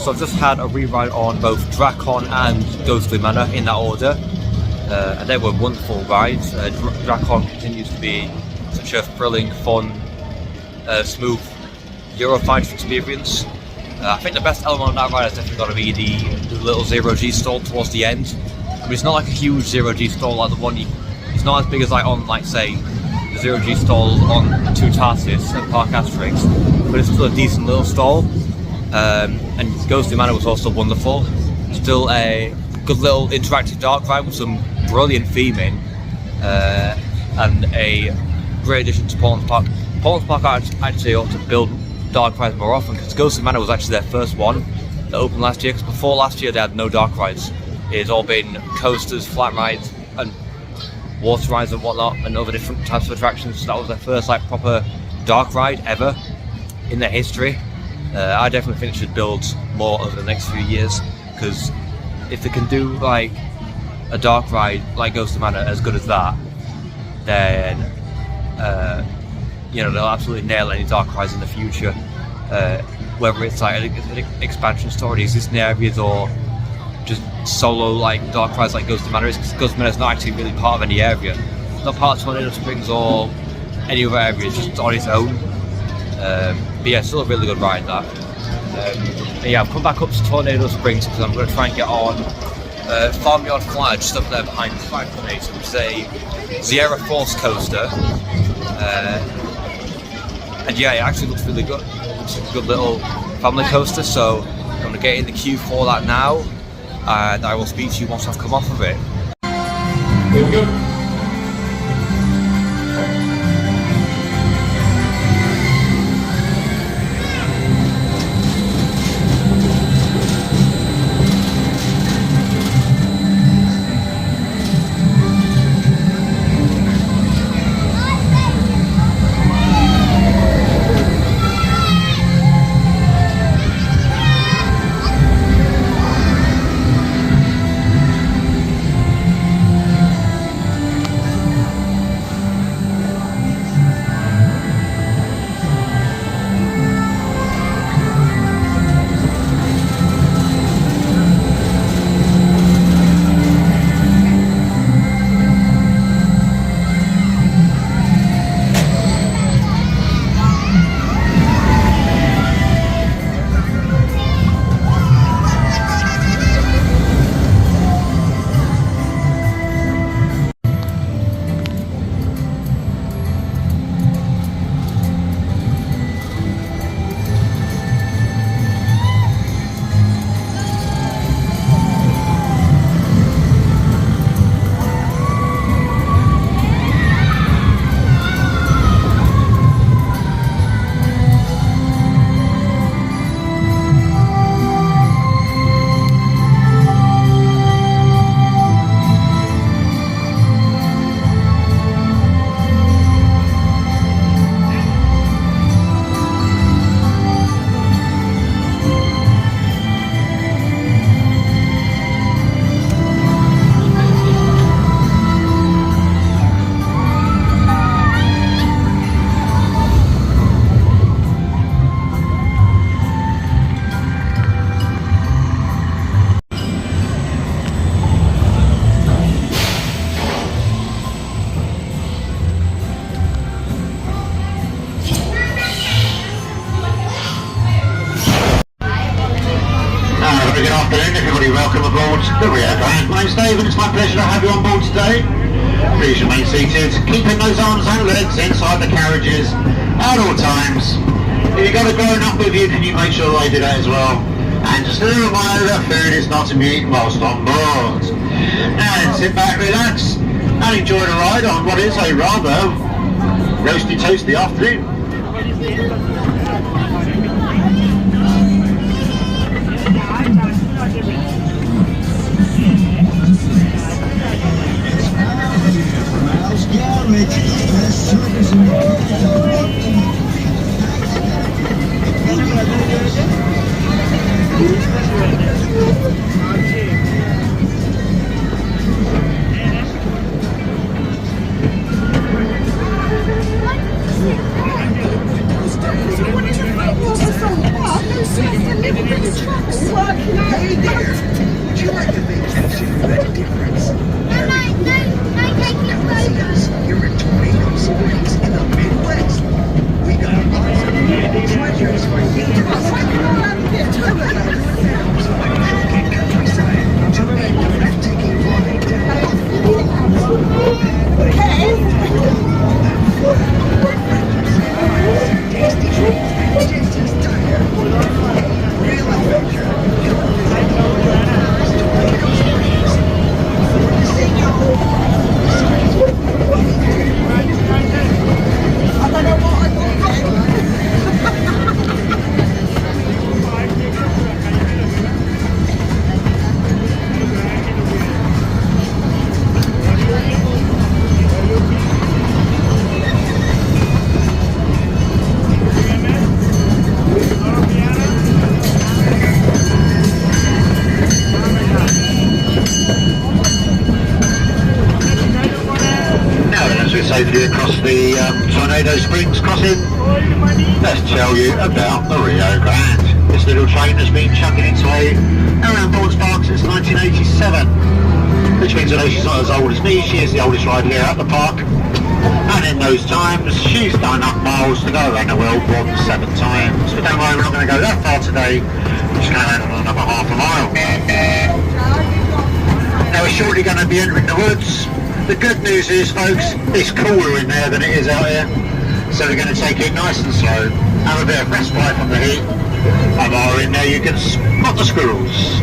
Speaker 1: So I've just had a reride on both Drakon and Ghostly Manor in that order, and they were wonderful rides. Drakon continues to be such a thrilling, fun, smooth Eurofighter experience. I think the best element of that ride is definitely got to be the little 0G stall towards the end. I mean, it's not like a huge 0G stall like the one it's not as big as like on, like, say, the 0G stall on 2 Tarsis and Park Asterix, but it's still a decent little stall. And Ghostly Manor was also wonderful. Still a good little interactive dark ride with some brilliant theming, and a great addition to Paultons Park. Paultons Park actually ought to build dark rides more often, because Ghostly Manor was actually their first one that opened last year, because before last year they had no dark rides. It's all been coasters, flat rides and water rides and whatnot, and other different types of attractions. So that was their first like proper dark ride ever in their history. I definitely think they should build more over the next few years, because if they can do like a dark ride like Ghostly Manor as good as that, then they'll absolutely nail any dark rides in the future, whether it's like an expansion story, existing areas, or just solo like dark rides like Ghostly Manor is, because Ghostly Manor is not actually really part of any area. It's not part of Tornado Springs or any other area, it's just on its own. But yeah, still a really good ride that. And yeah, I've come back up to Tornado Springs because I'm going to try and get on Farmyard Flyer just up there behind Cyclonator, which is a Sierra Force coaster. And yeah, it actually looks really good. It's a good little family coaster, so I'm going to get in the queue for that now, and I will speak to you once I've come off of it.
Speaker 3: Here we go.
Speaker 5: Welcome aboard the Rear Band. My name's Dave and it's my pleasure to have you on board today. Please remain seated, keeping those arms and legs inside the carriages at all times. If you've got a grown up with you, can you make sure they do that as well? And just a reminder that food is not to be eaten whilst on board. And sit back, relax, and enjoy the ride on what is a rather roasty toasty afternoon.
Speaker 6: What
Speaker 5: we safely across the Tornado Springs crossing, let's tell you about the Rio Grande. This little train has been chucking its way around Paultons Park since 1987, which means although she's not as old as me, she is the oldest rider here at the park. And in those times, she's done enough miles to go around the world more than 7 times. But don't worry, we're not going to go that far today. We're just going to land on another half a mile. Now we're shortly going to be entering the woods. The good news is, folks, it's cooler in there than it is out here. So we're going to take it nice and slow, have a bit of respite from the heat. And while we're in there, you can spot the squirrels.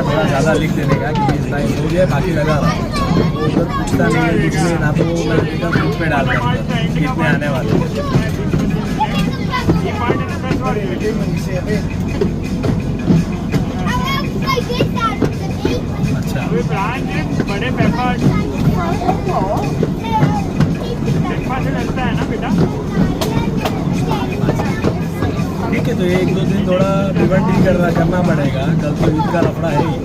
Speaker 6: थोड़ा ज़्यादा लिख देने का कि इतना ही हो गया, बाकी लगा रहा हूँ तो उधर पूछता नहीं है जिसमें ना, तो मैं एकदम ग्रुप पे डाल रहा हूँ कितने आने वाले हैं। अच्छा
Speaker 7: बड़े पेपर लगता है ना बेटा।
Speaker 6: ठीक है, तो 1-2 दिन थोड़ा प्रिवेंटिव करना पड़ेगा, कल तो ईद का लफड़ा है ही।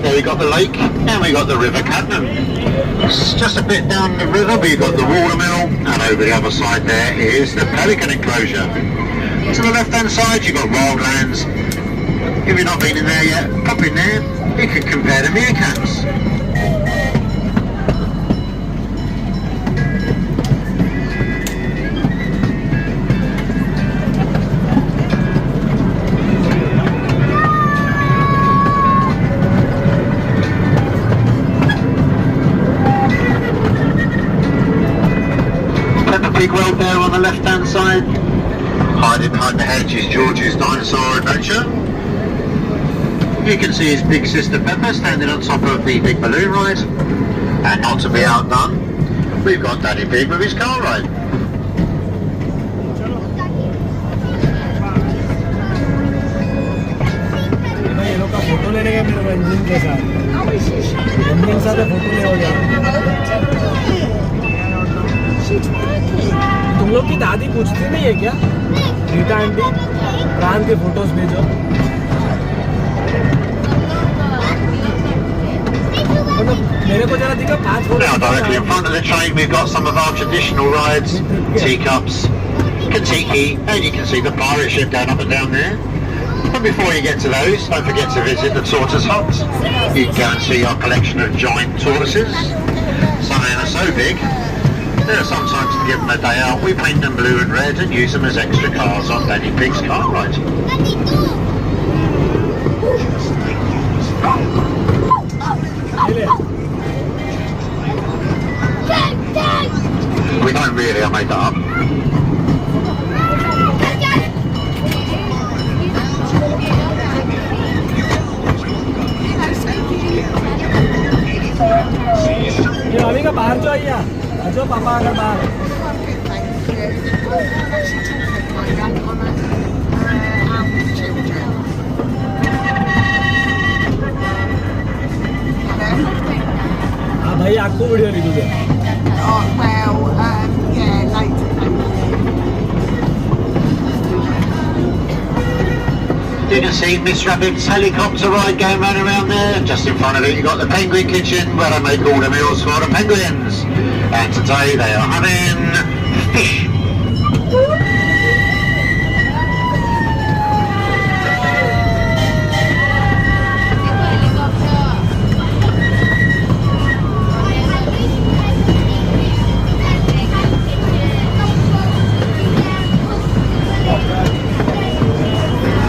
Speaker 5: There we got the lake and we got the River Cadnam. It's just a bit down the river, but you've got the watermill, and over the other side there is the pelican enclosure. To the left hand side you've got wildlands. If you've not been in there yet, pop in there, you can compare the meerkats. Big road there on the left hand side. Hiding behind the hedge is George's dinosaur adventure. You can see his big sister Pepper standing on top of the big balloon ride. And not to be outdone, we've got Daddy Pig with his car ride.
Speaker 6: Photo लेने का मेरे को engine के साथ photo ले हो जाए। तुम लोग की दादी पूछती नहीं है क्या रीटा आंटी प्राण के फोटोज भेजो।
Speaker 5: Now directly in front of the train we've got some of our traditional rides, teacups, Katiki, and you can see the pirate ship going up and down there. But before you get to those, don't forget to visit the tortoise hut. You can go and see our collection of giant tortoises. Some of them are so big, sometimes to give them a day out, we paint them blue and red and use them as extra cars on Danny Pig's car ride. We don't really, I made that up.
Speaker 6: अभी का बाहर जो आइए जो पापा अगर बाहर हाँ भाई आपको वीडियो नहीं दूँगा
Speaker 5: You can see Miss Rabbit's helicopter ride going round around there. Just in front of it you've got the penguin kitchen where they make all the meals for the penguins. And today they are having fish.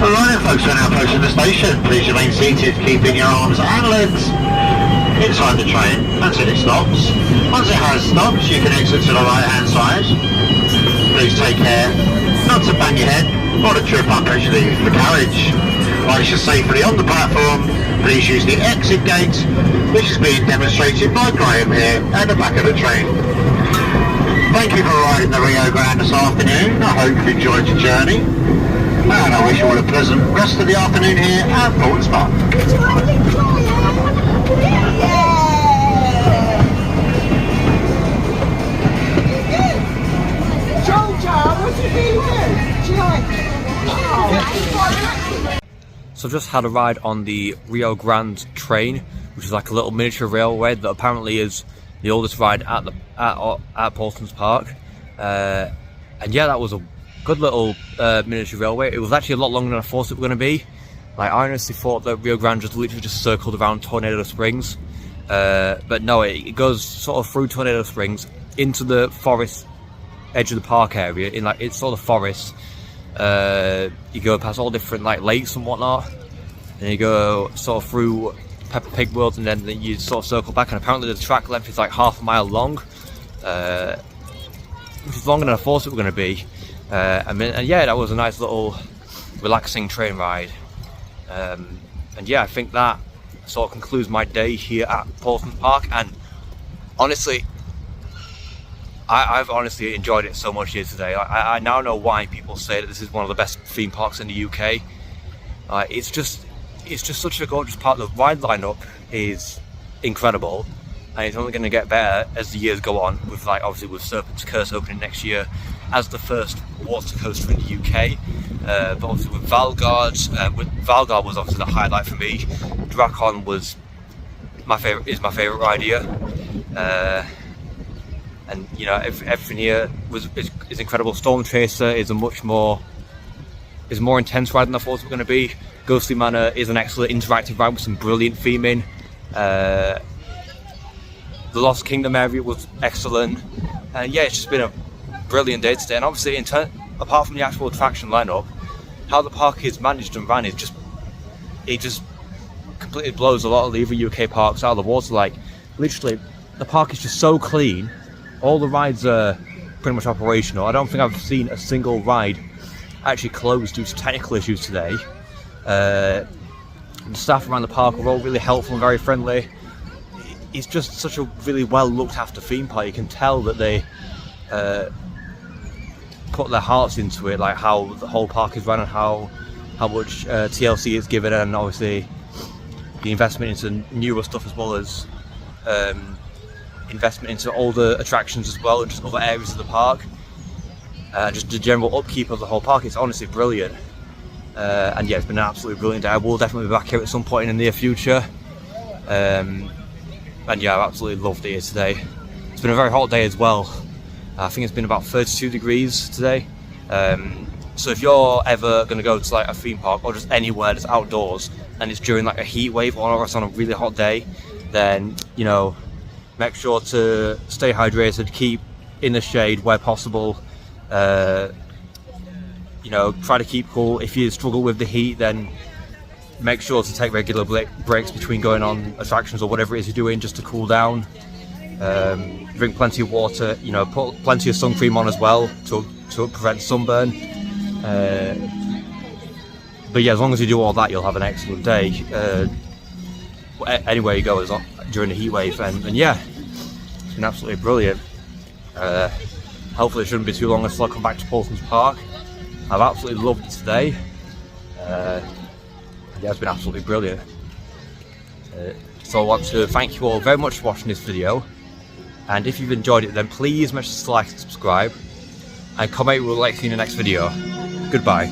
Speaker 5: Alright folks, we're now approaching the station. Please remain seated, keeping your arms and legs inside the train until it stops. Once it has stopped, you can exit to the right hand side. Please take care not to bang your head or to trip up as you leave the carriage. Once you're safely on the platform, please use the exit gate, which is being demonstrated by Graham here at the back of the train. Thank you for riding the Rio Grande this afternoon. I hope you enjoyed your journey. And I wish you all a pleasant rest of the afternoon here at Paultons Park.
Speaker 1: So I've just had a ride on the Rio Grande train, which is like a little miniature railway that apparently is the oldest ride at Paultons Park. And yeah, that was a good little miniature railway. It was actually a lot longer than I thought it was going to be. Like, I honestly thought that Rio Grande just literally just circled around Tornado Springs, but no, it goes sort of through Tornado Springs into the forest edge of the park area. In like, it's sort of forest. You go past all different like lakes and whatnot, and you go sort of through Peppa Pig World, and then you sort of circle back. And apparently the track length is like half a mile long, which is longer than I thought it was going to be. And yeah, that was a nice little relaxing train ride. And yeah, I think that sort of concludes my day here at Paultons Park. And honestly, I've honestly enjoyed it so much here today. I now know why people say that this is one of the best theme parks in the UK. It's just such a gorgeous park. The ride lineup is incredible, and it's only going to get better as the years go on. With like obviously with Serpent's Curse opening next year as the first water coaster in the UK, but obviously with Valgard, Valgard was obviously the highlight for me. Drakon was my favourite ride here, and you know everything here is incredible. Storm Chaser is a more intense ride than I thought it was going to be. Ghostly Manor is an excellent interactive ride with some brilliant theming. The Lost Kingdom area was excellent, and yeah, it's just been a brilliant day today. And obviously, apart from the actual attraction lineup, how the park is managed and ran is just completely blows a lot of the other UK parks out of the water. Like, literally, the park is just so clean. All the rides are pretty much operational. I don't think I've seen a single ride actually closed due to technical issues today. The staff around the park were all really helpful and very friendly. It's just such a really well looked after theme park. You can tell that they put their hearts into it, like how the whole park is run and how much TLC is given, and obviously the investment into newer stuff as well as investment into older attractions as well and just other areas of the park. Just the general upkeep of the whole park, it's honestly brilliant. And yeah, it's been an absolutely brilliant day. I will definitely be back here at some point in the near future. And yeah, I've absolutely loved it here today. It's been a very hot day as well. I think it's been about 32 degrees today. So if you're ever going to go to like a theme park or just anywhere that's outdoors and it's during like a heat wave or it's on a really hot day, then, you know, make sure to stay hydrated, keep in the shade where possible. You know, try to keep cool. If you struggle with the heat, then make sure to take regular breaks between going on attractions or whatever it is you're doing, just to cool down. Drink plenty of water, you know, put plenty of sun cream on as well to prevent sunburn. But yeah, as long as you do all that, you'll have an excellent day anywhere you go during the heat wave. And yeah, it's been absolutely brilliant. Hopefully it shouldn't be too long until I come back to Paultons Park. I've absolutely loved it today. Yeah, it's been absolutely brilliant. So I want to thank you all very much for watching this video. And if you've enjoyed it, then please make sure to like and subscribe. And comment what you'd like to see in the next video. Goodbye.